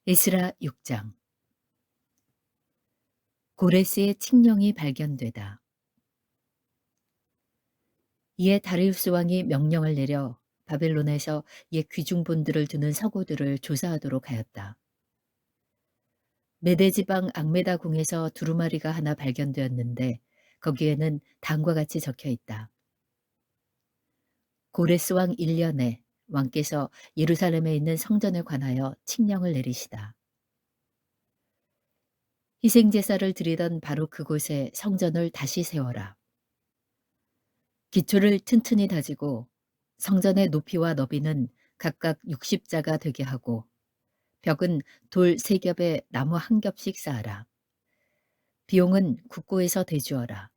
에스라 6장. 고레스의 칙령이 발견되다. 이에 다리우스 왕이 명령을 내려 바벨론에서 옛 귀중본들을 두는 서고들을 조사하도록 하였다. 메데 지방 앙메다 궁에서 두루마리가 하나 발견되었는데 거기에는 다음과 같이 적혀 있다. 고레스 왕 1년에 왕께서 예루살렘에 있는 성전에 관하여 칙령을 내리시다. 희생제사를 드리던 바로 그곳에 성전을 다시 세워라. 기초를 튼튼히 다지고 성전의 높이와 너비는 각각 60자가 되게 하고 벽은 돌 3겹에 나무 1겹씩 쌓아라. 비용은 국고에서 대주어라.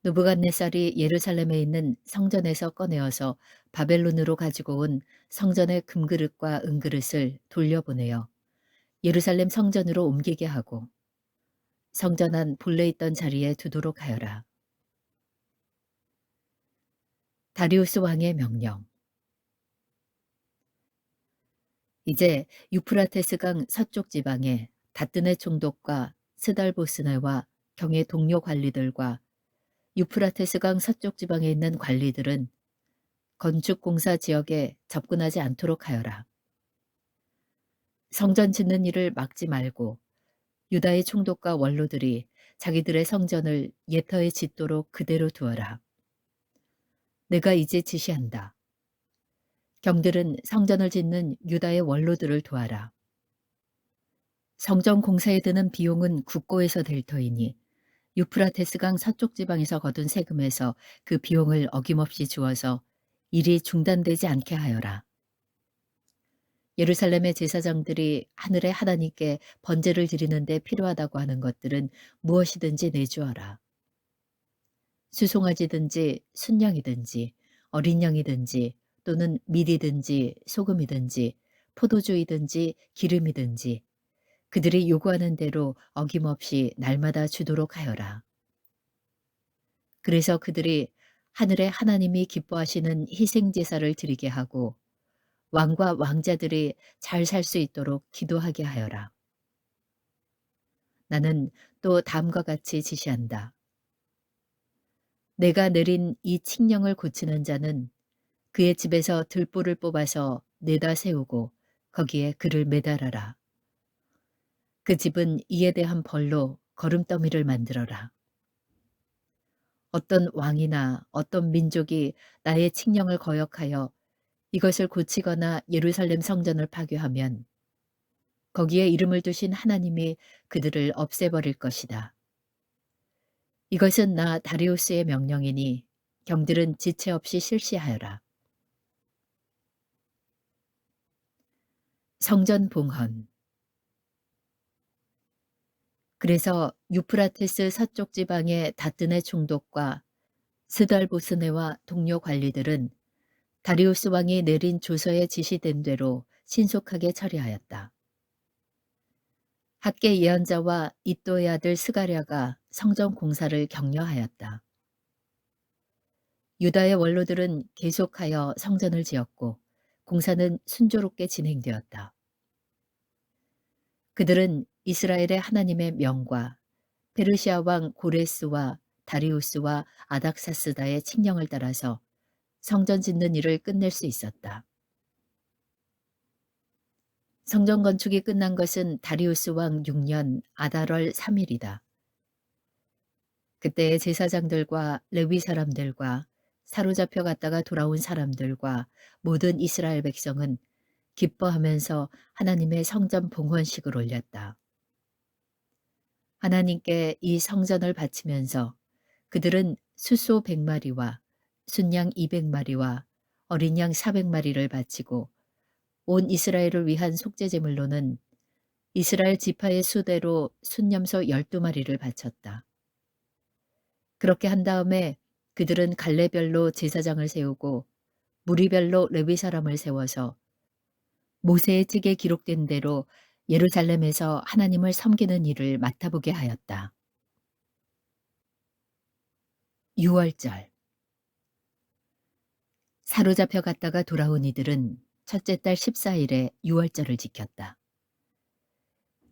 느부갓네살이 예루살렘에 있는 성전에서 꺼내어서 바벨론으로 가지고 온 성전의 금그릇과 은그릇을 돌려보내어 예루살렘 성전으로 옮기게 하고 성전 안 본래 있던 자리에 두도록 하여라. 다리우스 왕의 명령. 이제 유프라테스강 서쪽 지방에 다뜨네 총독과 스달보스네와 경의 동료 관리들과 유프라테스강 서쪽 지방에 있는 관리들은 건축공사 지역에 접근하지 않도록 하여라. 성전 짓는 일을 막지 말고 유다의 총독과 원로들이 자기들의 성전을 옛터에 짓도록 그대로 두어라. 내가 이제 지시한다. 경들은 성전을 짓는 유다의 원로들을 도와라. 성전 공사에 드는 비용은 국고에서 될 터이니 유프라테스강 서쪽 지방에서 거둔 세금에서 그 비용을 어김없이 주어서 일이 중단되지 않게 하여라. 예루살렘의 제사장들이 하늘의 하나님께 번제를 드리는 데 필요하다고 하는 것들은 무엇이든지 내주어라. 수송아지든지 순양이든지 어린 양이든지 또는 밀이든지 소금이든지 포도주이든지 기름이든지 그들이 요구하는 대로 어김없이 날마다 주도록 하여라. 그래서 그들이 하늘의 하나님이 기뻐하시는 희생제사를 드리게 하고 왕과 왕자들이 잘 살 수 있도록 기도하게 하여라. 나는 또 다음과 같이 지시한다. 내가 내린 이 칙령을 고치는 자는 그의 집에서 들보를 뽑아서 내다 세우고 거기에 그를 매달아라. 그 집은 이에 대한 벌로 거름더미를 만들어라. 어떤 왕이나 어떤 민족이 나의 칙령을 거역하여 이것을 고치거나 예루살렘 성전을 파괴하면 거기에 이름을 두신 하나님이 그들을 없애버릴 것이다. 이것은 나 다리우스의 명령이니 경들은 지체 없이 실시하여라. 성전 봉헌. 그래서 유프라테스 서쪽 지방의 다뜨네 총독과 스달보스네와 동료 관리들은 다리우스 왕이 내린 조서에 지시된 대로 신속하게 처리하였다. 학계 예언자와 이또의 아들 스가랴가 성전 공사를 격려하였다. 유다의 원로들은 계속하여 성전을 지었고 공사는 순조롭게 진행되었다. 그들은 이스라엘의 하나님의 명과 페르시아 왕 고레스와 다리우스와 아닥사스다의 칙령을 따라서 성전 짓는 일을 끝낼 수 있었다. 성전 건축이 끝난 것은 다리우스 왕 6년 아달월 3일이다. 그때 제사장들과 레위 사람들과 사로잡혀 갔다가 돌아온 사람들과 모든 이스라엘 백성은 기뻐하면서 하나님의 성전 봉헌식을 올렸다. 하나님께 이 성전을 바치면서 그들은 수소 100마리와 순양 200마리와 어린 양 400마리를 바치고 온 이스라엘을 위한 속죄제물로는 이스라엘 지파의 수대로 순염소 12마리를 바쳤다. 그렇게 한 다음에 그들은 갈래별로 제사장을 세우고 무리별로 레위 사람을 세워서 모세의 책에 기록된 대로 예루살렘에서 하나님을 섬기는 일을 맡아보게 하였다. 6월절. 사로잡혀 갔다가 돌아온 이들은 첫째 달 14일에 유월절을 지켰다.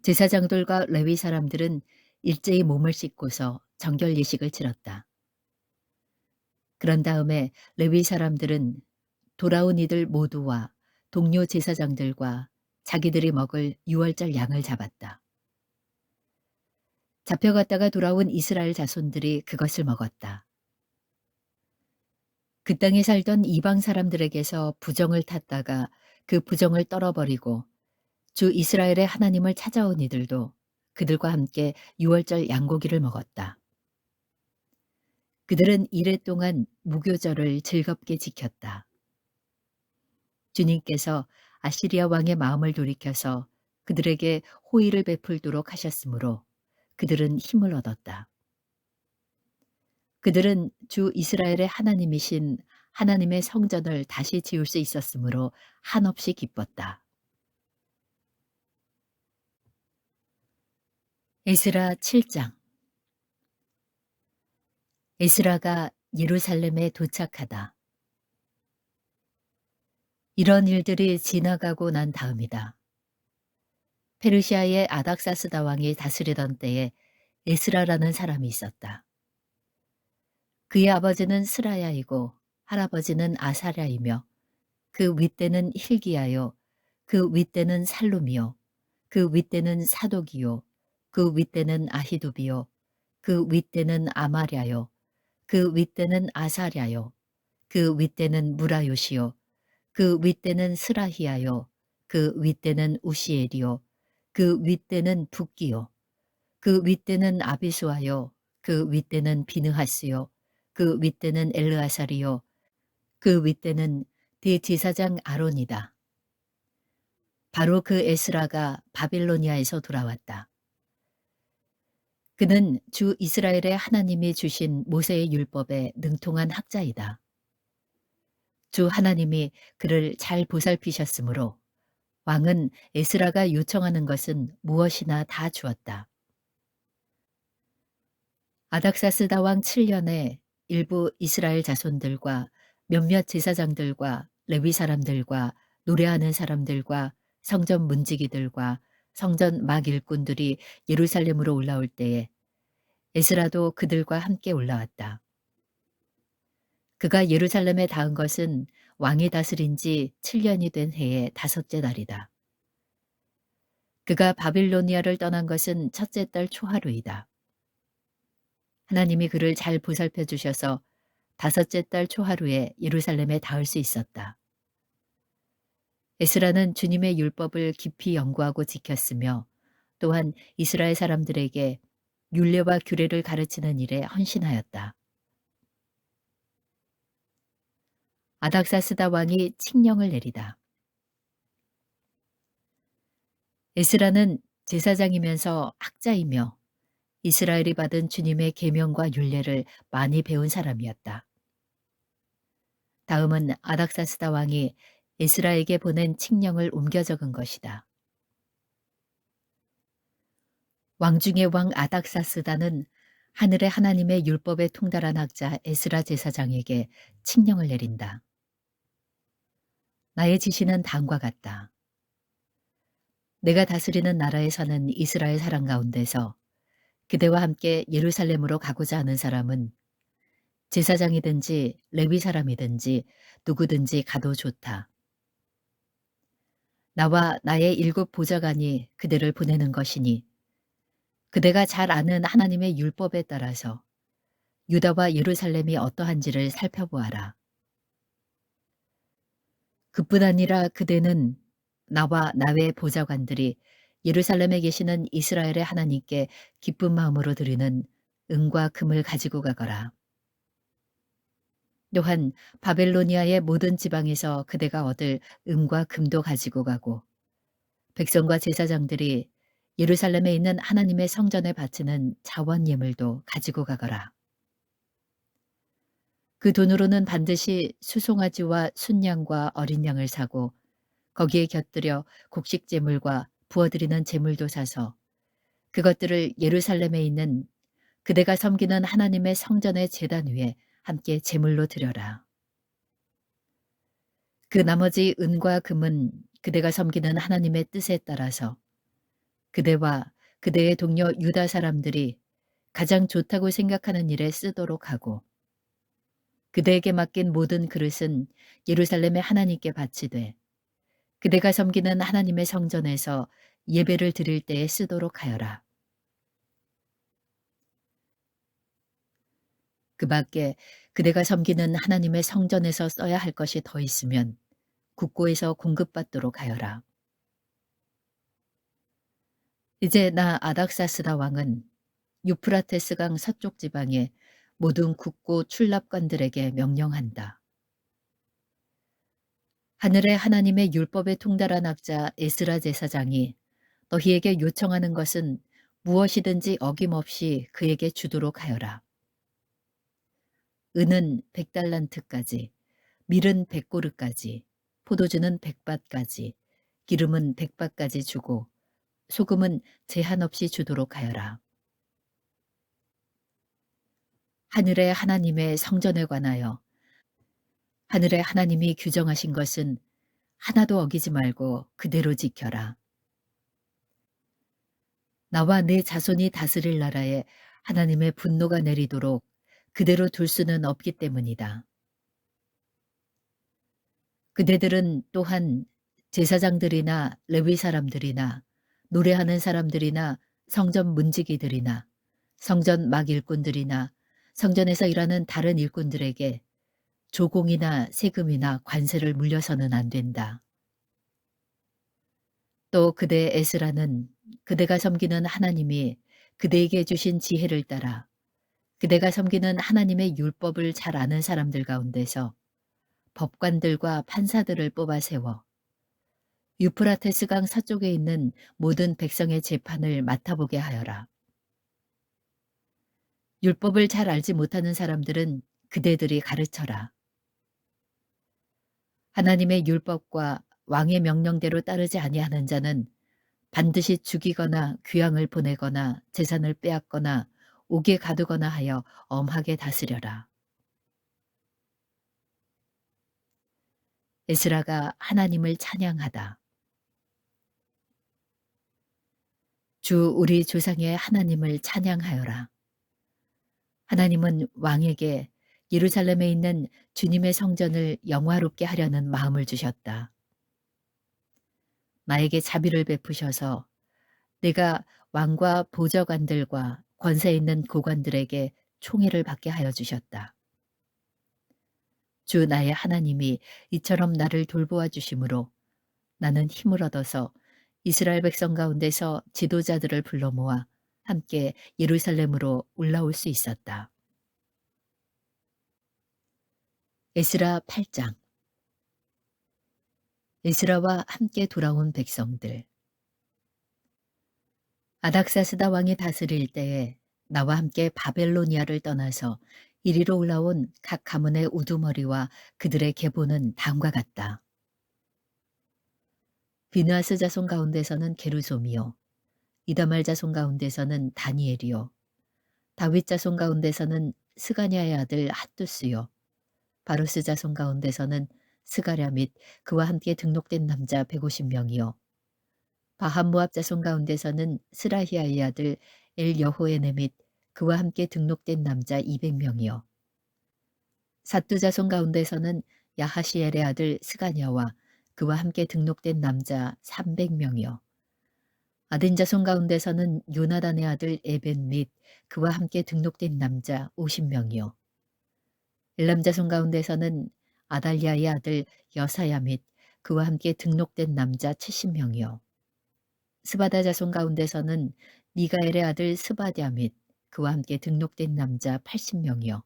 제사장들과 레위 사람들은 일제히 몸을 씻고서 정결 예식을 치렀다. 그런 다음에 레위 사람들은 돌아온 이들 모두와 동료 제사장들과 자기들이 먹을 유월절 양을 잡았다. 잡혀갔다가 돌아온 이스라엘 자손들이 그것을 먹었다. 그 땅에 살던 이방 사람들에게서 부정을 탔다가 그 부정을 떨어버리고 주 이스라엘의 하나님을 찾아온 이들도 그들과 함께 유월절 양고기를 먹었다. 그들은 이래 동안 무교절을 즐겁게 지켰다. 주님께서 아시리아 왕의 마음을 돌이켜서 그들에게 호의를 베풀도록 하셨으므로 그들은 힘을 얻었다. 그들은 주 이스라엘의 하나님이신 하나님의 성전을 다시 지을 수 있었으므로 한없이 기뻤다. 에스라 7장. 에스라가 예루살렘에 도착하다. 이런 일들이 지나가고 난 다음이다. 페르시아의 아닥사스다 왕이 다스리던 때에 에스라라는 사람이 있었다. 그의 아버지는 스라야이고 할아버지는 아사랴이며 그 윗대는 hil기야요 그 윗대는 살룸이요 그 윗대는 사독이요 그 윗대는 아히두비요 그 윗대는 아마랴요 그 윗대는 아사랴요 그 윗대는 무라요시요 그 윗대는 스라히야요 그 윗대는 우시엘이요 그 윗대는 붓기요 그 윗대는 아비수아요 그 윗대는 비느하스요 그 윗대는 엘르아살이요 그 윗대는 대제사장 아론이다. 바로 그 에스라가 바빌로니아에서 돌아왔다. 그는 주 이스라엘의 하나님이 주신 모세의 율법에 능통한 학자이다. 주 하나님이 그를 잘 보살피셨으므로 왕은 에스라가 요청하는 것은 무엇이나 다 주었다. 아닥사스다 왕 7년에 일부 이스라엘 자손들과 몇몇 제사장들과 레위 사람들과 노래하는 사람들과 성전 문지기들과 성전 막 일꾼들이 예루살렘으로 올라올 때에 에스라도 그들과 함께 올라왔다. 그가 예루살렘에 닿은 것은 왕이 다스린 지 7년이 된 해의 다섯째 날이다. 그가 바빌로니아를 떠난 것은 첫째 달 초하루이다. 하나님이 그를 잘 보살펴 주셔서 다섯째 달 초하루에 예루살렘에 닿을 수 있었다. 에스라는 주님의 율법을 깊이 연구하고 지켰으며 또한 이스라엘 사람들에게 율례와 규례를 가르치는 일에 헌신하였다. 아닥사스다 왕이 칙령을 내리다. 에스라는 제사장이면서 학자이며 이스라엘이 받은 주님의 계명과 율례를 많이 배운 사람이었다. 다음은 아닥사스다 왕이 에스라에게 보낸 칙령을 옮겨 적은 것이다. 왕 중의 왕 아닥사스다는 하늘의 하나님의 율법에 통달한 학자 에스라 제사장에게 칙령을 내린다. 나의 지시는 다음과 같다. 내가 다스리는 나라에 사는 이스라엘 사람 가운데서 그대와 함께 예루살렘으로 가고자 하는 사람은 제사장이든지 레위 사람이든지 누구든지 가도 좋다. 나와 나의 7 보좌관이 그대를 보내는 것이니 그대가 잘 아는 하나님의 율법에 따라서 유다와 예루살렘이 어떠한지를 살펴보아라. 그뿐 아니라 그대는 나와 나의 보좌관들이 예루살렘에 계시는 이스라엘의 하나님께 기쁜 마음으로 드리는 은과 금을 가지고 가거라. 또한 바벨로니아의 모든 지방에서 그대가 얻을 은과 금도 가지고 가고 백성과 제사장들이 예루살렘에 있는 하나님의 성전에 바치는 자원 예물도 가지고 가거라. 그 돈으로는 반드시 수송아지와 순양과 어린 양을 사고 거기에 곁들여 곡식 제물과 부어드리는 제물도 사서 그것들을 예루살렘에 있는 그대가 섬기는 하나님의 성전의 제단 위에 함께 제물로 드려라. 그 나머지 은과 금은 그대가 섬기는 하나님의 뜻에 따라서 그대와 그대의 동료 유다 사람들이 가장 좋다고 생각하는 일에 쓰도록 하고 그대에게 맡긴 모든 그릇은 예루살렘의 하나님께 바치되 그대가 섬기는 하나님의 성전에서 예배를 드릴 때에 쓰도록 하여라. 그 밖에 그대가 섬기는 하나님의 성전에서 써야 할 것이 더 있으면 국고에서 공급받도록 하여라. 이제 나 아닥사스다 왕은 유프라테스강 서쪽 지방의 모든 국고 출납관들에게 명령한다. 하늘의 하나님의 율법에 통달한 학자 에스라 제사장이 너희에게 요청하는 것은 무엇이든지 어김없이 그에게 주도록 하여라. 은은 100달란트까지, 밀은 100고르까지, 포도주는 100밭까지, 기름은 100밭까지 주고 소금은 제한 없이 주도록 하여라. 하늘의 하나님의 성전에 관하여 하늘의 하나님이 규정하신 것은 하나도 어기지 말고 그대로 지켜라. 나와 내 자손이 다스릴 나라에 하나님의 분노가 내리도록 그대로 둘 수는 없기 때문이다. 그대들은 또한 제사장들이나 레위 사람들이나 노래하는 사람들이나 성전 문지기들이나 성전 막 일꾼들이나 성전에서 일하는 다른 일꾼들에게 조공이나 세금이나 관세를 물려서는 안 된다. 또 그대 에스라는 그대가 섬기는 하나님이 그대에게 주신 지혜를 따라 그대가 섬기는 하나님의 율법을 잘 아는 사람들 가운데서 법관들과 판사들을 뽑아 세워 유프라테스강 서쪽에 있는 모든 백성의 재판을 맡아보게 하여라. 율법을 잘 알지 못하는 사람들은 그대들이 가르쳐라. 하나님의 율법과 왕의 명령대로 따르지 아니하는 자는 반드시 죽이거나 귀양을 보내거나 재산을 빼앗거나 옥에 가두거나 하여 엄하게 다스려라. 에스라가 하나님을 찬양하다. 주 우리 조상의 하나님을 찬양하여라. 하나님은 왕에게 예루살렘에 있는 주님의 성전을 영화롭게 하려는 마음을 주셨다. 나에게 자비를 베푸셔서 내가 왕과 보좌관들과 권세 있는 고관들에게 총애를 받게 하여 주셨다. 주 나의 하나님이 이처럼 나를 돌보아 주심으로 나는 힘을 얻어서 이스라엘 백성 가운데서 지도자들을 불러 모아 함께 예루살렘으로 올라올 수 있었다. 에스라 8장. 에스라와 함께 돌아온 백성들. 아닥사스다 왕이 다스릴 때에 나와 함께 바벨로니아를 떠나서 이리로 올라온 각 가문의 우두머리와 그들의 계보는 다음과 같다. 비느하스 자손 가운데서는 게르솜이요, 이다말 자손 가운데서는 다니엘이요, 다윗 자손 가운데서는 스가냐의 아들 핫두스요, 바루스 자손 가운데서는 스가랴 및 그와 함께 등록된 남자 150명이요, 바한 모압 자손 가운데서는 스라히아의 아들 엘여호에네 및 그와 함께 등록된 남자 200명이요, 사뚜 자손 가운데서는 야하시엘의 아들 스가냐와 그와 함께 등록된 남자 300명이요, 아딘 자손 가운데서는 요나단의 아들 에벤 및 그와 함께 등록된 남자 50명이요, 엘람 자손 가운데서는 아달랴의 아들 여사야 및 그와 함께 등록된 남자 70명이요, 스바다 자손 가운데서는 미가엘의 아들 스바랴 및 그와 함께 등록된 남자 80명이요,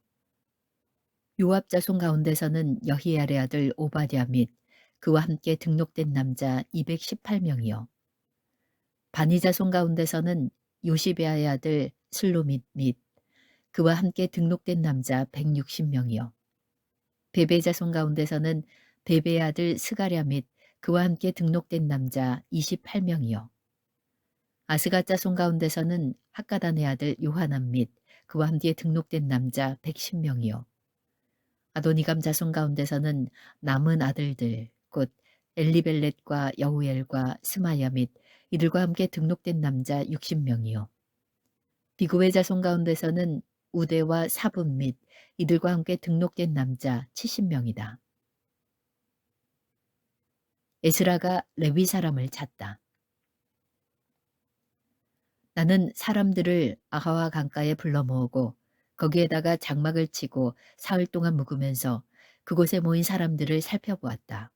요압 자손 가운데서는 여히야의 아들 오바댜 및 그와 함께 등록된 남자 218명이요, 바니 자손 가운데서는 요시베아의 아들 슬로밋 및 그와 함께 등록된 남자 160명이요, 베베 자손 가운데서는 베베의 아들 스가랴 및 그와 함께 등록된 남자 28명이요, 아스갓 자손 가운데서는 학가단의 아들 요하난 및 그와 함께 등록된 남자 110명이요, 아도니감 자손 가운데서는 남은 아들들 곧 엘리벨렛과 여우엘과 스마야 및 이들과 함께 등록된 남자 60명이요. 비구의 자손 가운데서는 우대와 사분 및 이들과 함께 등록된 남자 70명이다. 에스라가 레위 사람을 찾다. 나는 사람들을 아하와 강가에 불러 모으고 거기에다가 장막을 치고 사흘 동안 묵으면서 그곳에 모인 사람들을 살펴보았다.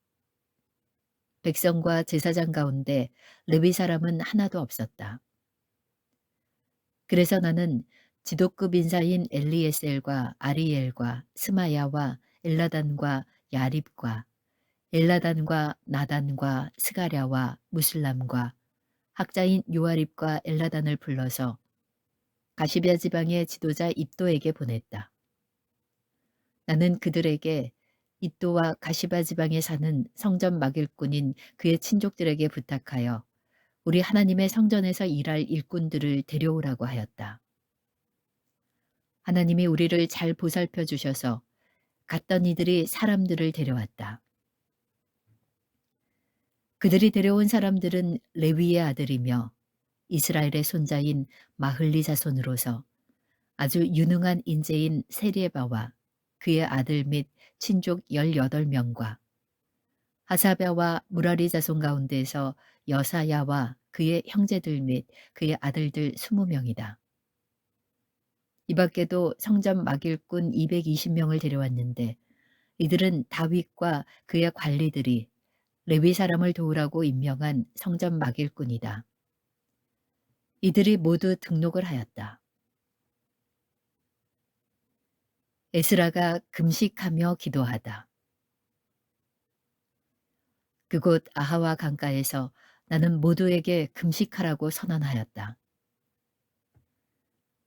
백성과 제사장 가운데 레위 사람은 하나도 없었다. 그래서 나는 지도급 인사인 엘리에셀과 아리엘과 스마야와 엘라단과 야립과 엘라단과 나단과 스가랴와 무슬람과 학자인 요아립과 엘라단을 불러서 가시비아 지방의 지도자 id도에게 보냈다. 나는 그들에게 id도와 가시바 지방에 사는 성전 막일꾼인 그의 친족들에게 부탁하여 우리 하나님의 성전에서 일할 일꾼들을 데려오라고 하였다. 하나님이 우리를 잘 보살펴 주셔서 갔던 이들이 사람들을 데려왔다. 그들이 데려온 사람들은 레위의 아들이며 이스라엘의 손자인 마흘리 자손으로서 아주 유능한 인재인 세리에바와 그의 아들 및 친족 18명과 하사랴와 무라리 자손 가운데서 여사야와 그의 형제들 및 그의 아들들 20명이다. 이 밖에도 성전 막일꾼 220명을 데려왔는데 이들은 다윗과 그의 관리들이 레위 사람을 도우라고 임명한 성전 막일꾼이다. 이들이 모두 등록을 하였다. 에스라가 금식하며 기도하다. 그곳 아하와 강가에서 나는 모두에게 금식하라고 선언하였다.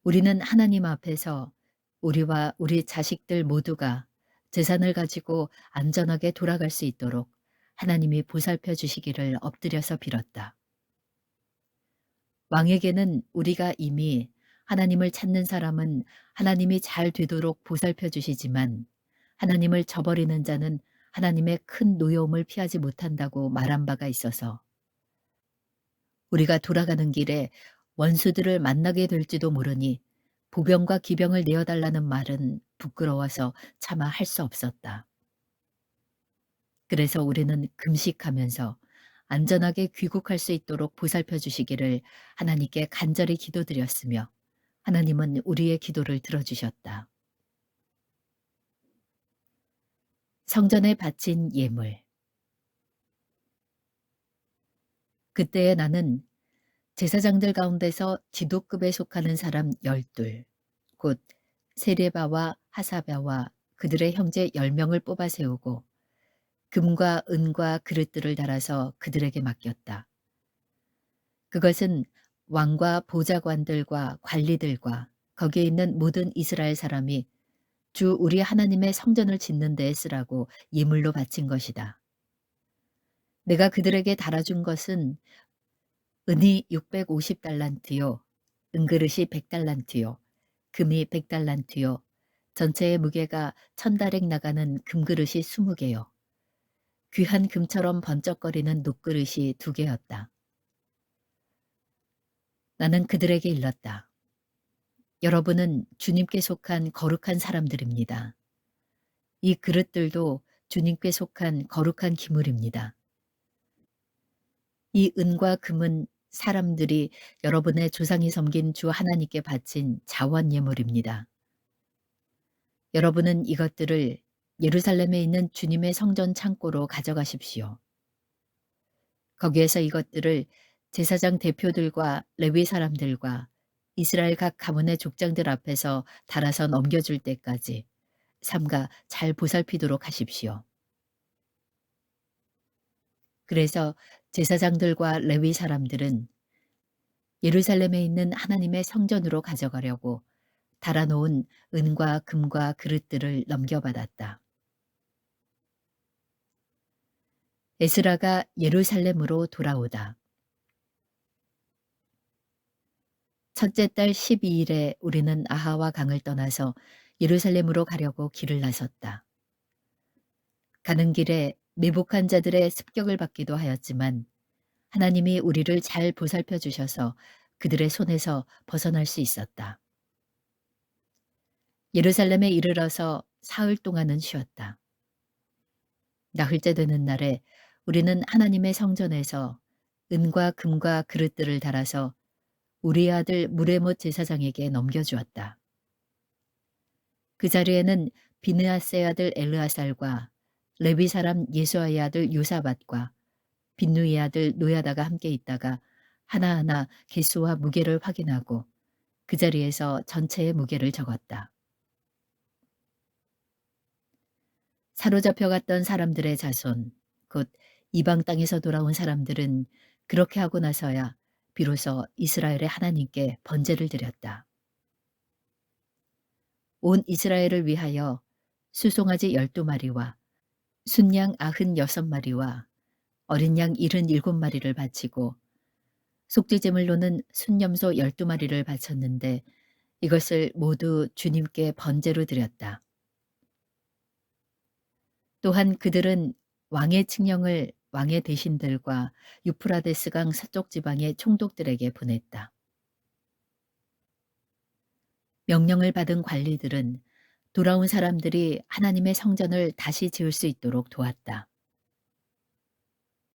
우리는 하나님 앞에서 우리와 우리 자식들 모두가 재산을 가지고 안전하게 돌아갈 수 있도록 하나님이 보살펴 주시기를 엎드려서 빌었다. 왕에게는 우리가 이미 하나님을 찾는 사람은 하나님이 잘 되도록 보살펴 주시지만 하나님을 저버리는 자는 하나님의 큰 노여움을 피하지 못한다고 말한 바가 있어서 우리가 돌아가는 길에 원수들을 만나게 될지도 모르니 보병과 기병을 내어달라는 말은 부끄러워서 차마 할 수 없었다. 그래서 우리는 금식하면서 안전하게 귀국할 수 있도록 보살펴 주시기를 하나님께 간절히 기도드렸으며 하나님은 우리의 기도를 들어주셨다. 성전에 바친 예물. 그때에 나는 제사장들 가운데서 지도급에 속하는 사람 12, 곧 세레바와 하사랴와 그들의 형제 10명을 뽑아 세우고 금과 은과 그릇들을 달아서 그들에게 맡겼다. 그것은 왕과 보좌관들과 관리들과 거기에 있는 모든 이스라엘 사람이 주 우리 하나님의 성전을 짓는 데에 쓰라고 예물로 바친 것이다. 내가 그들에게 달아준 것은 은이 650달란트요, 은그릇이 100달란트요, 금이 100달란트요, 전체의 무게가 1000다렉 나가는 금그릇이 20개요. 귀한 금처럼 번쩍거리는 녹그릇이 2개였다. 나는 그들에게 일렀다. 여러분은 주님께 속한 거룩한 사람들입니다. 이 그릇들도 주님께 속한 거룩한 기물입니다. 이 은과 금은 사람들이 여러분의 조상이 섬긴 주 하나님께 바친 자원 예물입니다. 여러분은 이것들을 예루살렘에 있는 주님의 성전 창고로 가져가십시오. 거기에서 이것들을 제사장 대표들과 레위 사람들과 이스라엘 각 가문의 족장들 앞에서 달아서 넘겨줄 때까지 삼가 잘 보살피도록 하십시오. 그래서 제사장들과 레위 사람들은 예루살렘에 있는 하나님의 성전으로 가져가려고 달아놓은 은과 금과 그릇들을 넘겨받았다. 에스라가 예루살렘으로 돌아오다. 첫째 달 12일에 우리는 아하와 강을 떠나서 예루살렘으로 가려고 길을 나섰다. 가는 길에 매복한 자들의 습격을 받기도 하였지만 하나님이 우리를 잘 보살펴 주셔서 그들의 손에서 벗어날 수 있었다. 예루살렘에 이르러서 사흘 동안은 쉬었다. 나흘째 되는 날에 우리는 하나님의 성전에서 은과 금과 그릇들을 달아서 우리 아들 무레못 제사장에게 넘겨주었다. 그 자리에는 비느하스의 아들 엘르아살과 레위 사람 예수아의 아들 요사밧과 빈누이의 아들 노야다가 함께 있다가 하나하나 개수와 무게를 확인하고 그 자리에서 전체의 무게를 적었다. 사로잡혀갔던 사람들의 자손, 곧 이방 땅에서 돌아온 사람들은 그렇게 하고 나서야 비로소 이스라엘의 하나님께 번제를 드렸다. 온 이스라엘을 위하여 수송아지 12마리와 순양 96마리와 어린 양 77마리를 바치고 속죄제물로는 순염소 12마리를 바쳤는데 이것을 모두 주님께 번제로 드렸다. 또한 그들은 왕의 칙령을 왕의 대신들과 유프라데스 강 서쪽 지방의 총독들에게 보냈다. 명령을 받은 관리들은 돌아온 사람들이 하나님의 성전을 다시 지을 수 있도록 도왔다.